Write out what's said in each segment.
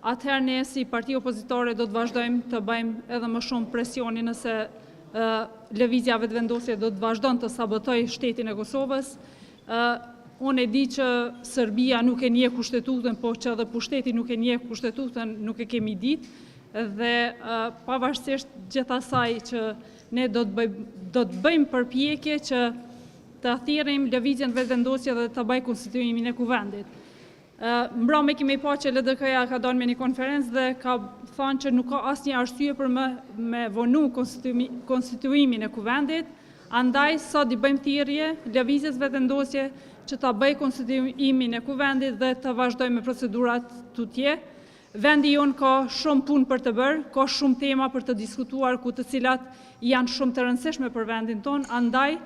atëherë ne si parti opozitore do të vazhdojmë të bëjmë edhe më shumë presionin nëse lëvizja vetëvendosje do të vazhdon të sabotojë shtetin e Kosovës. Unë e di që Serbia nuk e njeh kushtetutën, po që edhe pushteti nuk e njeh kushtetutën, nuk e kemi ditë dhe pavarësisht gjithasaj që ne do të bëjmë përpjekje që të thirrim lëvizjen vetëvendosje dhe të bëjë konstituimin e kuvendit. Mbrëmje kemi pa që LDK-ja ka dalë me një konferencë dhe ka thënë që nuk ka asnjë arsye për me vonu konstituimin e kuvendit, andaj sot i bëjmë thirrje lëvizjes vetëvendosje që ta bëjë konstituimin e kuvendit dhe të vazhdojmë me procedurat tutje. Vendi jonë ka shumë punë për të bërë, ka shumë tema për të diskutuar, ku të cilat janë shumë të rëndësishme për vendin tonë, andaj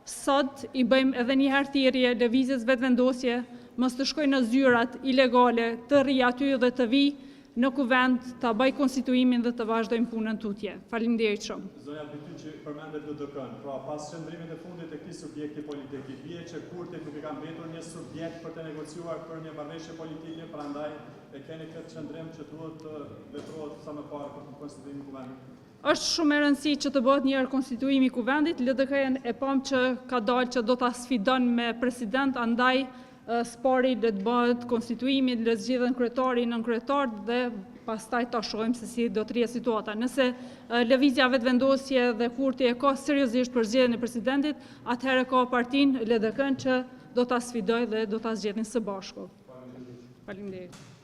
sot i bëjmë edhe një herë thirrje lëvizjes vetëvendosje, mos të shkojnë në zyrat ilegale, të rri aty dhe të vi në kuvend, të bëj konstituimin dhe të vazhdojmë punën tutje. Faleminderit shumë. Zonja Bitu që përmendet LDK-n, pra pas qëndrimit e fundit të këtij subjekti politik, i bie që kurtit nuk i ka mbetur një subjekt për të negociuar për një marrëveshje politike, prandaj e keni këtë qëndrim që duhet të vetrohet sa më parë për konstituimin e kuvendit. Është shumë e rëndësishme që të bëhet një konstituimi i kuvendit. LDK-ja e pam që ka dalë që do ta sfidon me president, andaj spari dhe të bëhet konstituimi, dhe zgjidhen kryetari, nënkretar dhe pastaj ta shohim se si do të rrihet situata. Nëse lëvizja vetëvendosje dhe kurti e ka seriozisht për zgjedhjen e presidentit, atëherë ka partinë LDK-n që do ta sfidojë dhe do ta zgjedhin së bashku. Faleminderit.